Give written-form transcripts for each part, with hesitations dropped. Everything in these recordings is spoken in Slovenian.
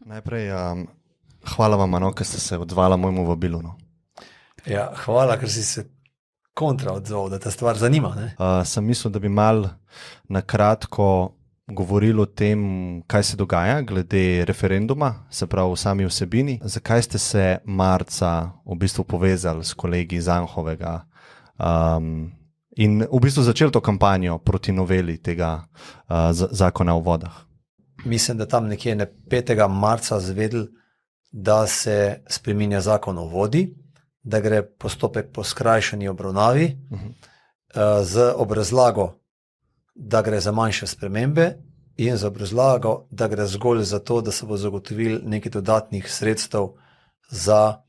Najprej, hvala vam, ker ste se odzvala mojemu vabilu. No. Ja, hvala, ker si se kontra odzval, da te stvar zanima. Sem mislil, da bi mal na kratko govorili o tem, kaj se dogaja glede referenduma, se pravi v sami vsebini. Zakaj ste se marca v bistvu povezali s kolegi iz Anhovega in v bistvu začeli to kampanjo proti noveli tega zakona o vodah? Mislim, da tam nekje 5. marca zvedeli, da se spreminja zakon o vodi, da gre postopek po skrajšani obravnavi z obrazlago, da gre za manjše spremembe in z obrazlago, da gre zgolj za to, da se bo zagotovil nekaj dodatnih sredstev za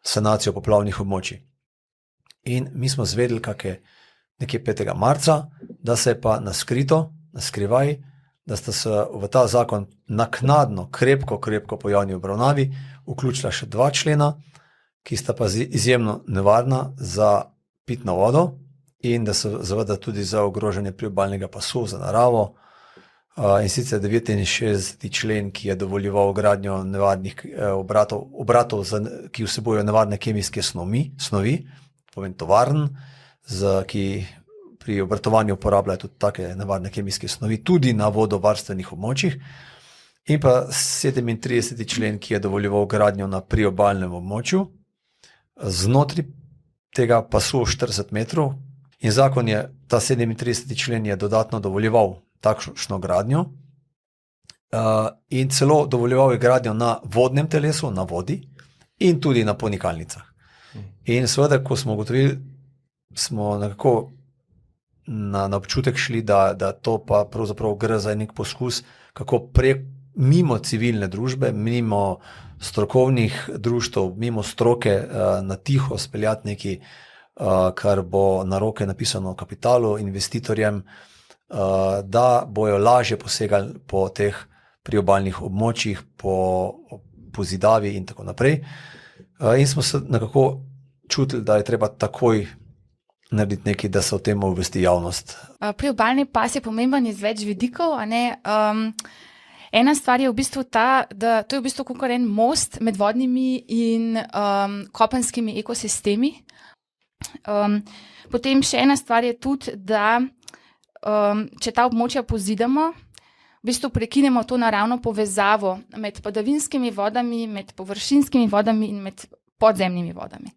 sanacijo poplavnih območij. In mi smo zvedeli, kak je nekje 5. marca, da se je pa naskrivaj, da sta se v ta zakon naknadno, krepko po javni obravnavi vključila še 2 člena, ki sta pa izjemno nevarna za pitno vodo in da so seveda tudi za ogrožanje priobalnega pasu, za naravo. In sicer 69. člen, ki je dovoljeval gradnjo nevarnih obratov, ki vsebujejo nevarne kemijske snovi, pomeni tovarn, ki pri obratovanju uporabljajo tudi take nevarne kemijske snovi, tudi na vodovarstvenih območjih. In pa 37. člen, ki je dovoljeval gradnjo na priobalnem območju, znotraj tega pasu 40 metrov. In zakon je, ta 37. člen je dodatno dovoljeval takšno gradnjo in celo dovoljeval je gradnjo na vodnem telesu, na vodi in tudi na ponikalnicah. In seveda, ko smo ugotovili, smo nekako na občutek šli, da to pa pravzaprav gre za nek poskus, kako mimo civilne družbe, mimo strokovnih društev, mimo stroke na tiho speljati nekaj, kar bo na roke napisano kapitalu, investitorjem, da bojo lažje posegali po teh priobalnih območjih, po zidavi in tako naprej. In smo se nekako čutili, da je treba takoj narediti nekaj, da se o tem obvesti javnost. Priobalni pas je pomemben iz več vidikov, a ne? Ena stvar je v bistvu ta, da to je v bistvu kakor en most med vodnimi in kopenskimi ekosistemi. Potem še ena stvar je tudi, da če ta območja pozidamo, v bistvu prekinemo to naravno povezavo med padavinskimi vodami, med površinskimi vodami in med podzemnimi vodami,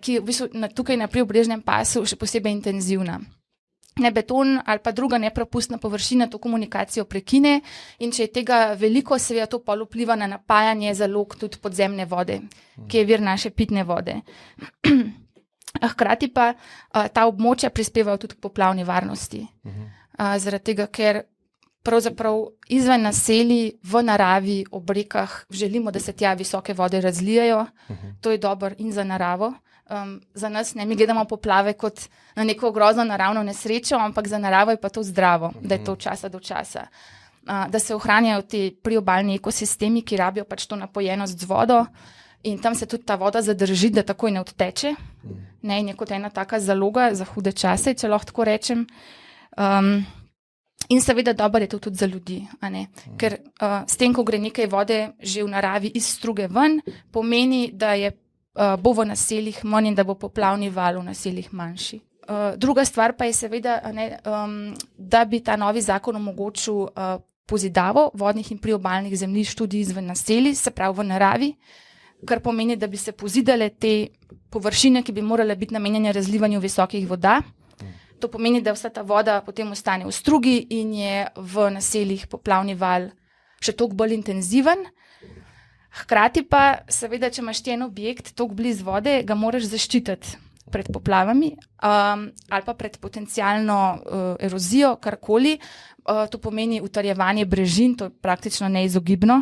ki je v bistvu tukaj na priobrežnem pasu še posebej intenzivna. Beton ali pa druga nepropustna površina to komunikacijo prekine in če je tega veliko, seveda to pol vpliva na napajanje zalog tudi podzemne vode, ki je vir naše pitne vode. Hkrati pa ta območja prispevajo tudi k poplavni varnosti. Zaradi tega, ker pravzaprav izven naselij v naravi, ob rekah, želimo, da se tja visoke vode razlijajo. To je dobro in za naravo. Za nas mi gledamo poplave kot na neko grozno naravno nesrečo, ampak za naravo je pa to zdravo, da je to od časa do časa. Da se ohranjajo ti priobalni ekosistemi, ki rabijo pač to napojenost z vodo in tam se tudi ta voda zadrži, da takoj ne odteče. In je kot ena taka zaloga za hude čase, če lahko tako rečem. In seveda dobro je to tudi za ljudi, a ne? Ker s tem, ko gre nekaj vode že v naravi iz struge ven, pomeni, da bo v naseljih manj in da bo poplavni val v naseljih manjši. Druga stvar pa je seveda, da bi ta novi zakon omogočil pozidavo vodnih in priobalnih zemljišč tudi izven naselij, se pravi v naravi, kar pomeni, da bi se pozidale te površine, ki bi morale biti namenjene razlivanju visokih voda. To pomeni, da vsa ta voda potem ostane v strugi in je v naseljih poplavni val še toliko bolj intenziven. Hkrati pa, seveda, če imaš ti en objekt toliko blizu vode, ga moraš zaščititi pred poplavami ali pa pred potencialno erozijo, karkoli. To pomeni utrjevanje brežin, to je praktično neizogibno.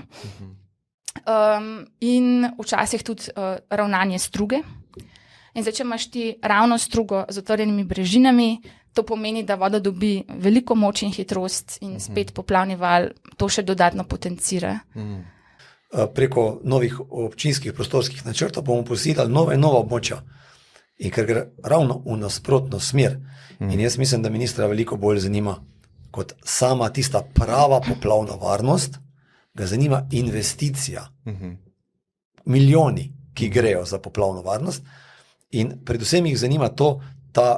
In včasih tudi ravnanje struge. In zdaj, če imaš ti ravno strugo z utrjenimi brežinami, to pomeni, da voda dobi veliko moč in hitrost in spet poplavni val to še dodatno potencira. Preko novih občinskih prostorskih načrtov bomo pozidali nova območja. In ker gre ravno v nasprotno smer. In jaz mislim, da ministra veliko bolj zanima kot sama tista prava poplavna varnost, ga zanima investicija. Milijoni, ki grejo za poplavno varnost, in predvsem jih zanima to,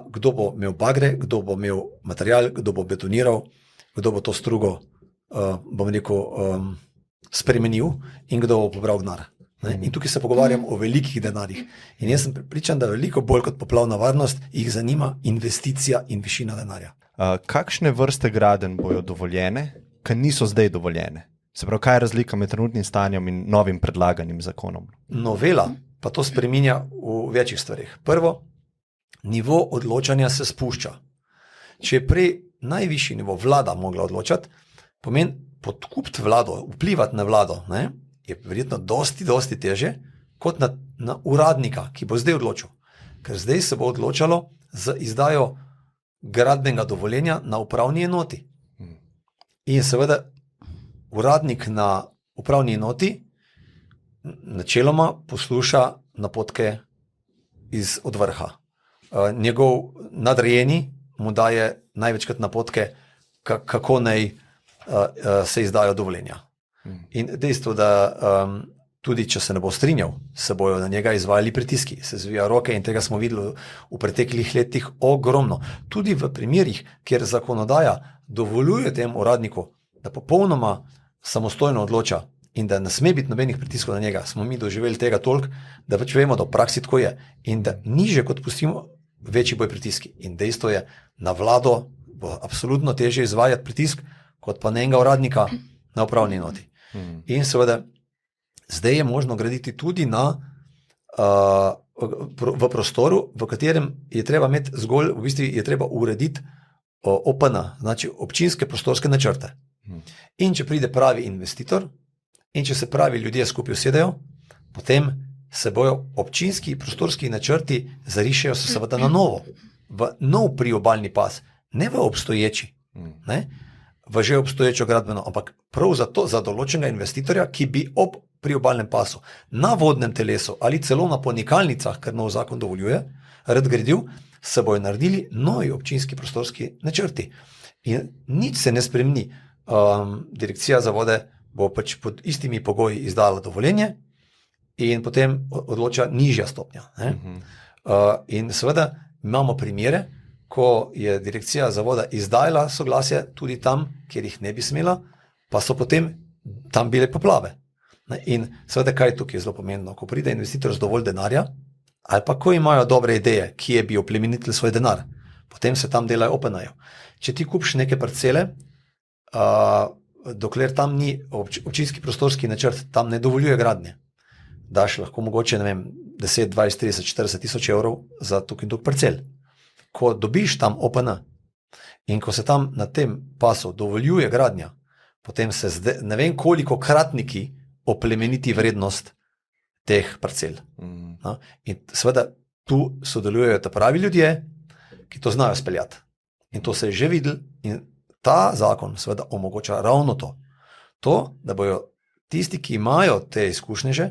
kdo bo imel bagre, kdo bo imel material, kdo bo betoniral, kdo bo to strugo, spremenil in kdo bo pobral denar. In tukaj se pogovarjam o velikih denarjih. In jaz sem prepričan, da veliko bolj kot poplavna varnost jih zanima investicija in višina denarja. Kakšne vrste gradenj bojo dovoljene, ki niso zdaj dovoljene? Se pravi, kaj je razlika med trenutnim stanjem in novim predlaganim zakonom? Novela pa to spreminja v večjih stvareh. Prvo, nivo odločanja se spušča. Če je prej najvišji nivo vlada mogla odločati, pomeni podkupiti vlado, vplivati na vlado, ne, je verjetno dosti teže kot na uradnika, ki bo zdaj odločil. Ker zdaj se bo odločalo z izdajo gradbenega dovoljenja na upravni enoti. In seveda uradnik na upravni enoti načeloma posluša napotke od vrha. Njegov nadrejeni mu daje največkrat napotke, kako naj se izdajo dovoljenja. In dejstvo, da tudi če se ne bo strinjal, se bojo na njega izvajali pritiski, se zvija roke, in tega smo videli v preteklih letih ogromno. Tudi v primerih, kjer zakonodaja dovoljuje temu uradniku, da popolnoma samostojno odloča in da ne sme biti nobenih pritiskov na njega, smo mi doživeli tega toliko, da pač vemo, da v praksi tako je. In da niže kot pustimo, večji bojo pritiski. In dejstvo je, na vlado bo absolutno težje izvajati pritisk, kot pa na enega uradnika na upravni enoti. In seveda, zdaj je možno graditi tudi v prostoru, v katerem je treba imeti zgolj, v bistvu je treba urediti OPN, znači občinske prostorske načrte. In če pride pravi investitor, in če se pravi ljudje skupaj usedejo, potem se bojo občinski prostorski načrti zarišejo se seveda na novo, v nov priobalni pas, ne v obstoječi, ne, v že obstoječo gradbeno, ampak prav za določenega investitorja, ki bi ob priobalnem pasu, na vodnem telesu ali celo na ponikalnicah, ker nov zakon dovoljuje, rad gradil, se bojo naredili novi občinski prostorski načrti. In nič se ne spremeni. Direkcija za vode bo pač pod istimi pogoji izdala dovoljenje in potem odloča nižja stopnja. In seveda imamo primere, ko je direkcija za voda izdajala soglasje tudi tam, kjer jih ne bi smela, pa so potem tam bile poplave. In seveda, kaj je tukaj zelo pomembno, ko pride investitor z dovolj denarja, ali pa ko imajo dobre ideje, ki je bi oplemenitili svoj denar, potem se tam delajo OPN-jev. Če ti kupiš neke parcele, dokler tam ni občinski prostorski načrt, tam ne dovoljuje gradnje, daš lahko mogoče, ne vem, 10, 20, 30, 40 tisoč evrov za tukaj in tuk parcel. Ko dobiš tam OPN in ko se tam na tem pasu dovoljuje gradnja, potem se ne vem koliko kratniki oplemeniti vrednost teh parcel. In seveda tu sodelujejo ta pravi ljudje, ki to znajo speljati. In to se je že videl in ta zakon seveda omogoča ravno to. To, da bojo tisti, ki imajo te izkušnje že,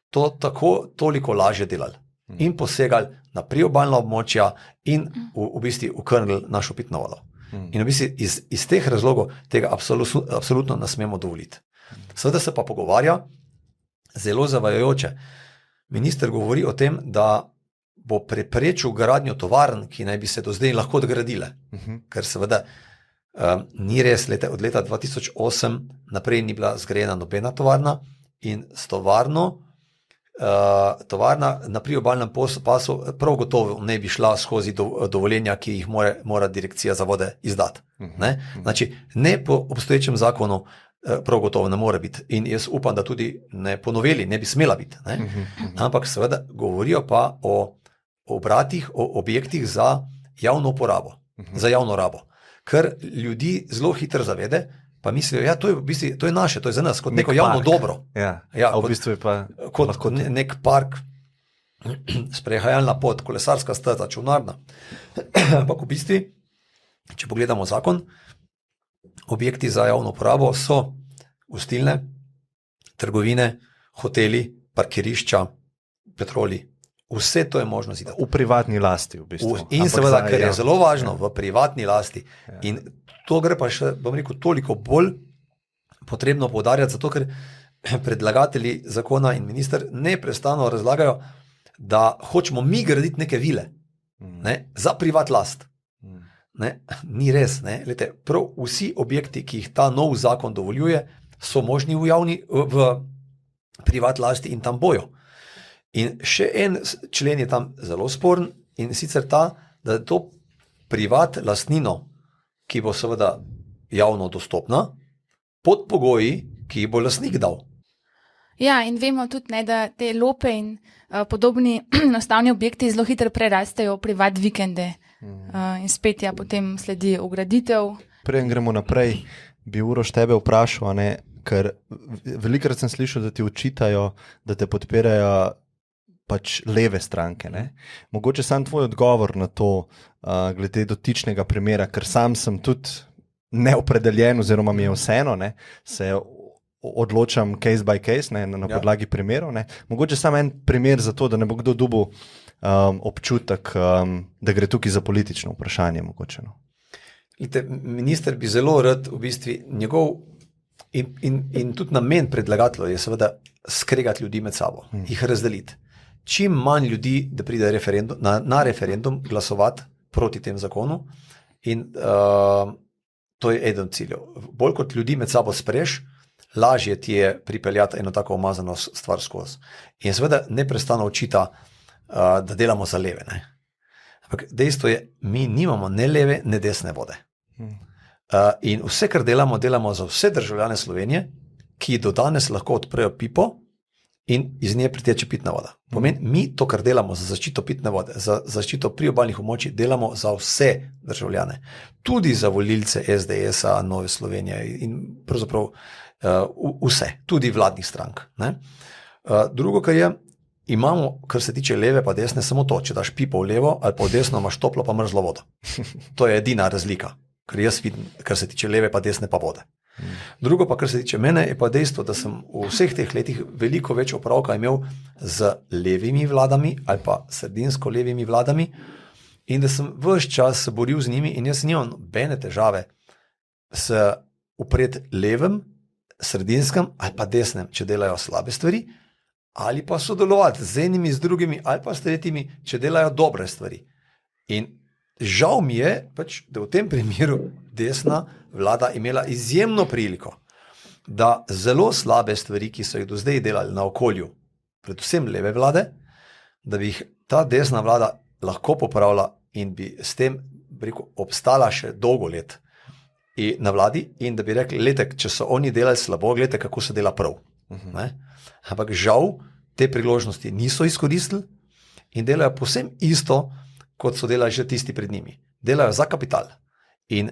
to tako toliko lažje delali in posegali na priobalna območja in v bistvu ukrnili našo pitno vodo. In v bistvu iz teh razlogov tega absolutno ne smemo dovoliti. Seveda se pa pogovarja zelo zavajajoče. Minister govori o tem, da bo preprečil gradnjo tovarn, ki naj bi se do zdaj lahko odgradile. Ker seveda ni res, od leta 2008 naprej ni bila zgrajena nobena tovarna in s tovarna na priobalnem pasu prav gotovo ne bi šla skozi dovoljenja, ki jih mora direkcija za vode izdati. Znači, ne po obstoječem zakonu prav gotovo ne more biti. In jaz upam, da tudi ne po noveli ne bi smela biti. Ampak seveda govorijo pa o obratih, o objektih za javno uporabo, za javno rabo. Ker ljudi zelo hitro zavede, pa mislijo, ja, to je v bistvu, to je naše, to je za nas, kot neko javno dobro. Ja, v bistvu je pa kot nek park, sprehajalna pot, kolesarska steza, čolnarna. Ampak v bistvu, če pogledamo zakon, objekti za javno uporabo so gostilne, trgovine, hoteli, parkirišča, petroli. Vse to je možno zidati. V privatni lasti v bistvu. In seveda, ker je zelo važno, v privatni lasti. In to gre pa še, bom rekel, toliko bolj potrebno poudarjati, zato ker predlagatelji zakona in minister neprestano razlagajo, da hočemo mi graditi neke vile, ne, za privat last. Ne, ni res. Ne. Lete, prav vsi objekti, ki jih ta nov zakon dovoljuje, so možni v privat lasti in tam bojo. In še en člen je tam zelo sporen, in sicer ta, da je to privat lastnino, ki bo seveda javno dostopna, pod pogoji, ki jih bo lastnik dal. Ja, in vemo tudi, ne, da te lope in podobni enostavni objekti zelo hitro prerastejo v privat vikende. In spet potem sledi ograditev. Preden gremo naprej, bi Uroš tebe vprašal, ne, ker velikokrat sem slišal, da ti očitajo, da te podpirajo pač leve stranke. Ne. Mogoče sam tvoj odgovor na to, glede dotičnega primera, ker sam sem tudi neopredeljen, oziroma mi je vseeno, ne, se odločam case by case, ne, na podlagi primerov. Ne. Mogoče samo en primer za to, da ne bo kdo dobil občutek, da gre tukaj za politično vprašanje. Mogoče, no. Minister bi zelo rad v bistvu njegov in tudi namen predlagateljev je seveda skregati ljudi med sabo, jih razdeliti. Čim manj ljudi, da pride na referendum glasovati proti tem zakonu, in to je eden od ciljev. Bolj kot ljudi med sabo spreš, lažje ti je pripeljati eno tako umazano stvar skozi. In seveda neprestano očita, da delamo za leve. Ne? Ampak dejstvo je, mi nimamo ne leve, ne desne vode. In vse, kar delamo, delamo za vse državljane Slovenije, ki do danes lahko odprejo pipo in iz nje priteče pitna voda. Pomeni, mi to, kar delamo za zaščito pitne vode, za zaščito priobalnih območij, delamo za vse državljane. Tudi za volilce SDS-a, Nove Slovenije in pravzaprav vse, tudi vladnih strank. Ne? Drugo, kar je, imamo, kar se tiče leve pa desne, samo to, če daš pipo v levo ali pa v desno, imaš toplo pa mrzlo vodo. To je edina razlika, kar jaz vidim, kar se tiče leve pa desne pa vode. Drugo pa, kar se tiče mene, je pa dejstvo, da sem v vseh teh letih veliko več opravka imel z levimi vladami ali pa sredinsko levimi vladami in da sem ves čas se boril z njimi in jaz nimam nobene težave se upreti levem, sredinskem ali pa desnem, če delajo slabe stvari, ali pa sodelovati z enimi, z drugimi, ali pa s tretjimi, če delajo dobre stvari. In žal mi je, pač, da v tem primeru desna vlada imela izjemno priliko, da zelo slabe stvari, ki so jih do zdaj delali na okolju, predvsem leve vlade, da bi jih ta desna vlada lahko popravila in bi s tem, rekel, obstala še dolgo let na vladi in da bi rekli, glejte, če so oni delali slabo, glejte, kako se dela prav. Ne? Ampak žal te priložnosti niso izkoristili in delajo povsem isto, kot so delali že tisti pred njimi. Delajo za kapital. In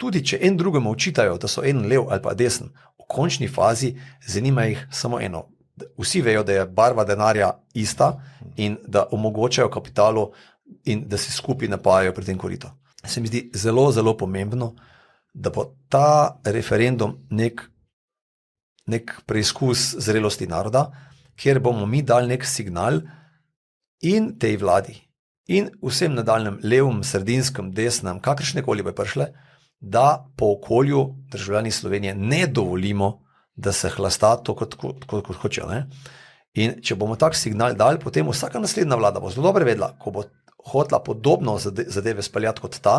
tudi, če en drugemu očitajo, da so en lev ali pa desen, v končni fazi zanima jih samo eno. Vsi vejo, da je barva denarja ista in da omogočajo kapitalu in da se skupaj napajajo pri tem koritu. Se mi zdi zelo, zelo pomembno, da bo ta referendum nek preizkus zrelosti naroda, kjer bomo mi dali nek signal in tej vladi, in vsem nadaljnjem levem, sredinskem, desnem, kakršnekoli bi prišle, da po okolju državljani Slovenije ne dovolimo, da se hlasta to, kot hočejo. Ne? In če bomo tak signal dali, potem vsaka naslednja vlada bo zelo dobro vedela, ko bo hotela podobno zadeve speljati kot ta,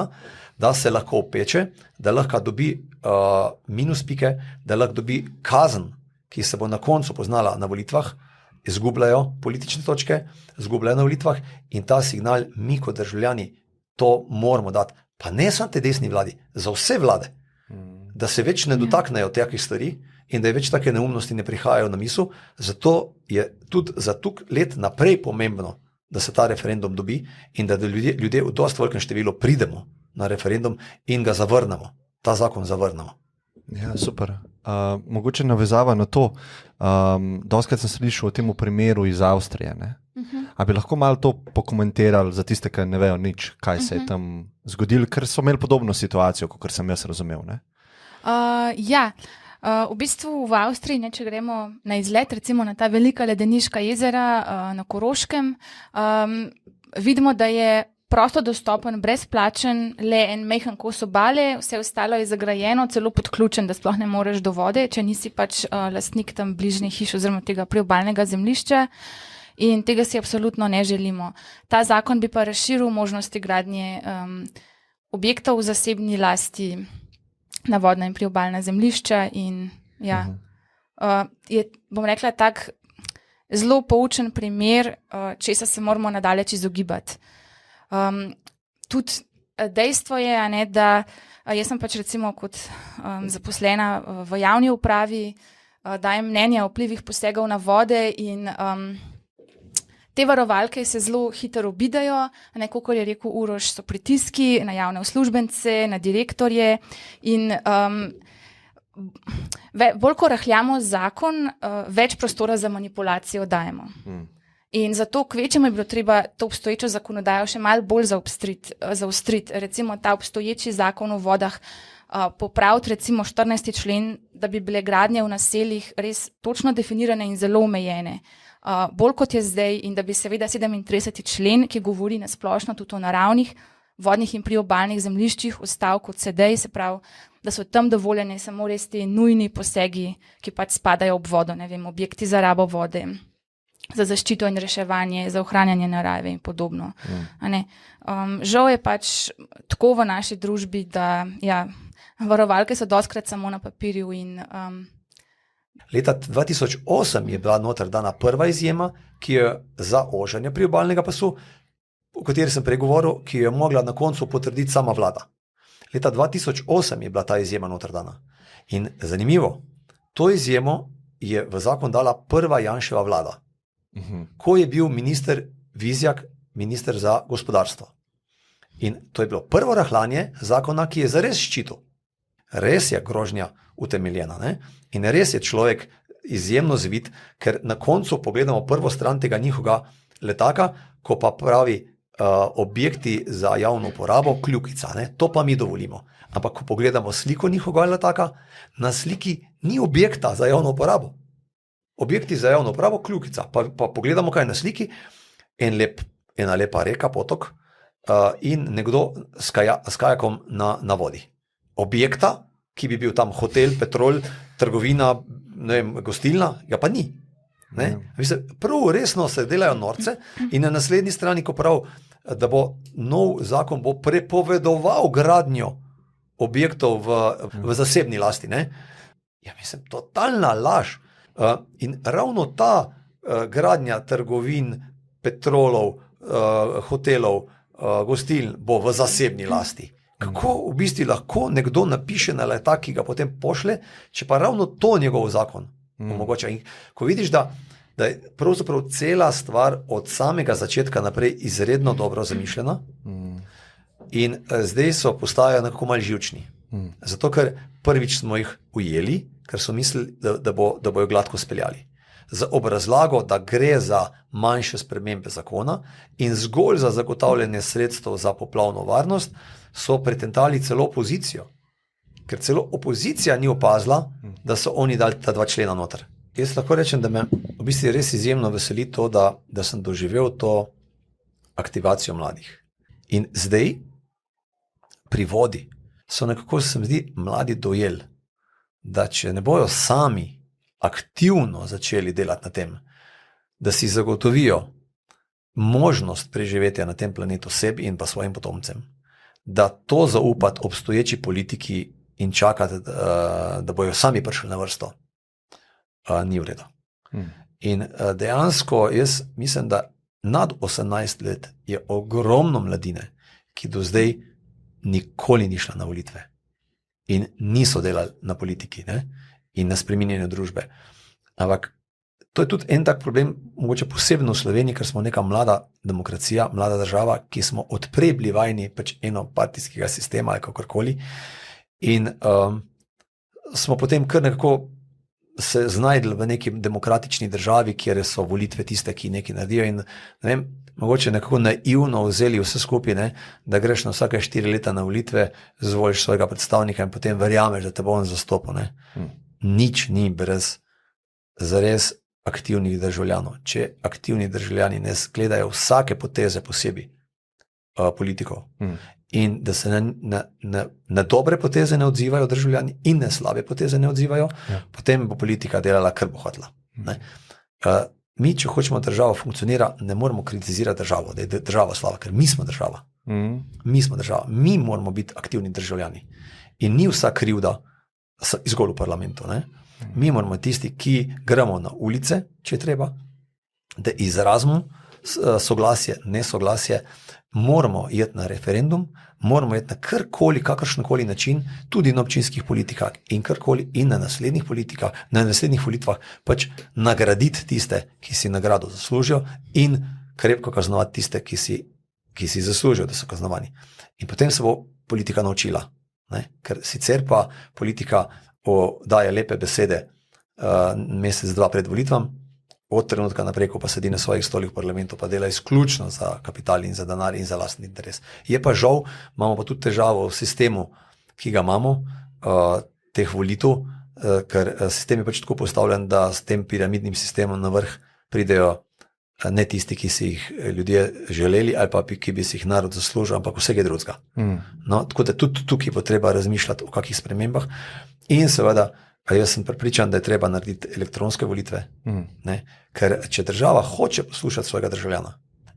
da se lahko opeče, da lahko dobi minus pike, da lahko dobi kazen, ki se bo na koncu poznala na volitvah, izgubljajo politične točke, izgubljajo na volitvah in ta signal mi kot državljani to moramo dati. Pa ne samo te desni vladi, za vse vlade, da se več ne dotaknejo takih stvari in da je več take neumnosti ne prihajajo na misel, zato je tudi za tuk let naprej pomembno, da se ta referendum dobi in da ljudje v dosti velikem številu pridemo na referendum in ga zavrnemo, ta zakon zavrnemo. Ja, super. Mogoče navezava na to, dostikrat sem slišal o tem primeru iz Avstrije. Ne? A bi lahko malo to pokomentirali za tiste, ki ne vejo nič, kaj se je tam zgodilo, ker so imeli podobno situacijo, kot sem jaz razumel. Ne? Ja, v bistvu v Avstriji, ne, če gremo na izlet, recimo na ta velika ledeniška jezera na Koroškem, vidimo, da je prosto dostopen, brezplačen, le en majhen kos obale, vse ostalo je zagrajeno, celo podključen, da sploh ne moreš do vode, če nisi pač lastnik tam bližnjih hiš oziroma tega priobalnega zemljišča. In tega si absolutno ne želimo. Ta zakon bi pa razširil možnosti gradnje objektov v zasebni lasti na vodna in priobalna zemljišča in je, bom rekla, tak zelo poučen primer, česa se moramo nadaleč izogibati. Tudi dejstvo je, ne, da jaz sem pač recimo kot zaposlena v javni upravi, dajem mnenja o vplivih posegov na vode in te varovalke se zelo hitro obidejo, kako je rekel Uroš, so pritiski na javne uslužbence, na direktorje in bolj ko rahljamo zakon, več prostora za manipulacijo dajemo. In zato kvečemu je bilo treba to obstoječo zakonodajo še malo bolj zaostriti. Recimo ta obstoječi zakon o vodah popraviti recimo 14. člen, da bi bile gradnje v naseljih res točno definirane in zelo omejene. Bolj kot je zdaj in da bi seveda 37. člen, ki govori na splošno tudi o naravnih, vodnih in priobalnih zemljiščih, ostal kot sedaj, se pravi, da so tam dovoljene samo res te nujni posegi, ki pač spadajo ob vodo, ne vem, objekti za rabo vode, za zaščito in reševanje, za ohranjanje narave in podobno. Žal je pač tako v naši družbi, da varovalke so dostikrat samo na papirju in Leta 2008 je bila noter dana prva izjema, ki je za oženje priobalnega pasu, o kateri sem pregovoril, ki je mogla na koncu potrditi sama vlada. Leta 2008 je bila ta izjema noter dana. In zanimivo, to izjemo je v zakon dala prva Janševa vlada, ko je bil minister Vizjak, minister za gospodarstvo. In to je bilo prvo rahljanje zakona, ki je zares ščitil. Res je grožnja utemeljena, ne? In res je človek izjemno zvit, ker na koncu pogledamo prvo stran tega njihovega letaka, ko pa pravi objekti za javno uporabo, kljukica, ne? To pa mi dovolimo. Ampak ko pogledamo sliko njihovega letaka, na sliki ni objekta za javno uporabo. Objekti za javno uporabo, kljukica. Pa pogledamo, kaj je na sliki, ena lepa reka, potok in nekdo s kajakom na vodi. Objekta, ki bi bil tam hotel, petrol, trgovina, ne vem, gostilna, ja pa ni. Prav resno se delajo norce in na naslednji strani, ko prav, da bo nov zakon bo prepovedoval gradnjo objektov v zasebni lasti. Ne? Ja, mislim, totalna laž. In ravno ta gradnja trgovin, petrolov, hotelov, gostiln bo v zasebni lasti. Kako v bistvu lahko nekdo napiše na letak, ki ga potem pošle, če pa ravno to njegov zakon omogoča. In ko vidiš, da je pravzaprav cela stvar od samega začetka naprej izredno dobro zamišljena in zdaj so postajajo nekako malo živčni. Zato, ker prvič smo jih ujeli, ker so mislili, da bojo gladko speljali. Z obrazlago, da gre za manjše spremembe zakona in zgolj za zagotavljanje sredstev za poplavno varnost, so pretentali celo opozicijo. Ker celo opozicija ni opazila, da so oni dali ta dva člena noter. Jaz lahko rečem, da me v bistvu res izjemno veseli to, da sem doživel to aktivacijo mladih. In zdaj pri vodi so nekako, se mi zdi, mladi dojeli, da če ne bojo sami aktivno začeli delati na tem, da si zagotovijo možnost preživetja na tem planetu sebi in pa svojim potomcem, da to zaupati obstoječi politiki in čakati, da bojo sami prišli na vrsto, ni v redu. In dejansko jaz mislim, da nad 18 let je ogromno mladine, ki do zdaj nikoli ni šla na volitve in niso delali na politiki, ne? In na spreminjanju družbe. Ampak to je tudi en tak problem, mogoče posebno v Sloveniji, ker smo neka mlada demokracija, mlada država, ki smo odprej bili vajeni pač enopartijskega sistema ali kakorkoli in smo potem kar nekako se znajdli v neki demokratični državi, kjer so volitve tiste, ki nekaj naredijo in ne vem, mogoče nekako naivno vzeli vse skupaj, ne, da greš na vsake 4 leta na volitve, zvoliš svojega predstavnika in potem verjameš, da te bo on zastopil. Ne. Nič ni brez zares aktivnih državljanov. Če aktivni državljani ne gledajo vsake poteze posebej, politikov. In da se na dobre poteze ne odzivajo državljani in na slabe poteze ne odzivajo, potem bo politika delala, kar bo hotela. Mi, če hočemo državo funkcionira, ne moramo kritizirati državo, da je država slaba, ker mi smo država. Mi smo država. Mi moramo biti aktivni državljani. In ni vsa krivda zgolj v parlamentu. Ne? Mi moramo tisti, ki gremo na ulice, če je treba, da izrazimo soglasje, nesoglasje, moramo iti na referendum, moramo iti na karkoli, kakršnokoli način, tudi na občinskih politikah in karkoli in na naslednjih politikah, na naslednjih volitvah pač nagraditi tiste, ki si nagrado zaslužijo in krepko kaznovati tiste, ki si zaslužijo, da so kaznovani. In potem se bo politika naučila. Ne? Ker sicer pa politika daje lepe besede mesec, dva pred volitvam, od trenutka naprej, ko pa sedi na svojih stolih v parlamentu, pa dela izključno za kapital in za denar in za lastni interes. Je pa žal, imamo pa tudi težavo v sistemu, ki ga imamo, teh volitev, ker sistem je pač tako postavljen, da s tem piramidnim sistemom na vrh pridejo ne tisti, ki si jih ljudje želeli ali pa ki bi si jih narod zaslužil, ampak vsega drugega. No, tako da tudi tukaj bo treba razmišljati o kakih spremembah in seveda jaz sem prepričan, da je treba narediti elektronske volitve, ker če država hoče poslušati svojega državljana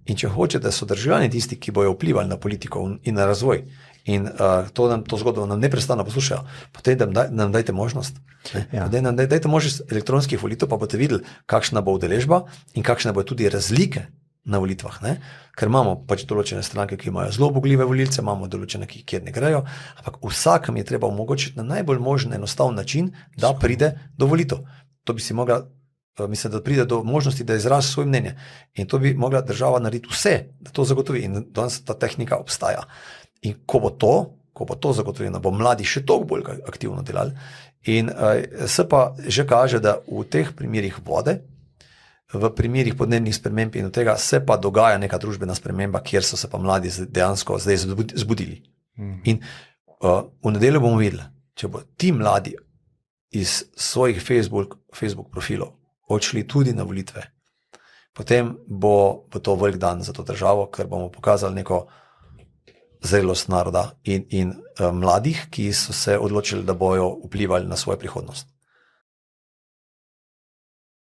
in če hoče, da so državljani tisti, ki bojo vplivali na politiko in na razvoj in to zgodbo nam neprestano poslušajo, potem nam dajte možnost. Dajte možnost elektronskih volitev, pa boste videli, kakšna bo udeležba in kakšne bo tudi razlike na volitvah, ker imamo pač določene stranke, ki imajo zelo ubogljive volilce, imamo določene, kjer ne grejo, ampak vsakem je treba omogočiti na najbolj možen enostaven način, da pride do volitev. To bi si mogla, mislim, da pride do možnosti, da izrazi svoje mnenje. In to bi mogla država narediti vse, da to zagotovi. In danes ta tehnika obstaja. In ko bo to zagotovljeno, bo mladi še toliko bolj aktivno delali. In se pa že kaže, da v teh primerih vode, v primerih podnebnih sprememb in od tega se pa dogaja neka družbena sprememba, kjer so se pa mladi dejansko zdaj zbudili. In v nedeljo bomo videli, če bo ti mladi iz svojih Facebook profilov odšli tudi na volitve, potem bo to velik dan za to državo, ker bomo pokazali neko zrelost naroda in mladih, ki so se odločili, da bojo vplivali na svojo prihodnost.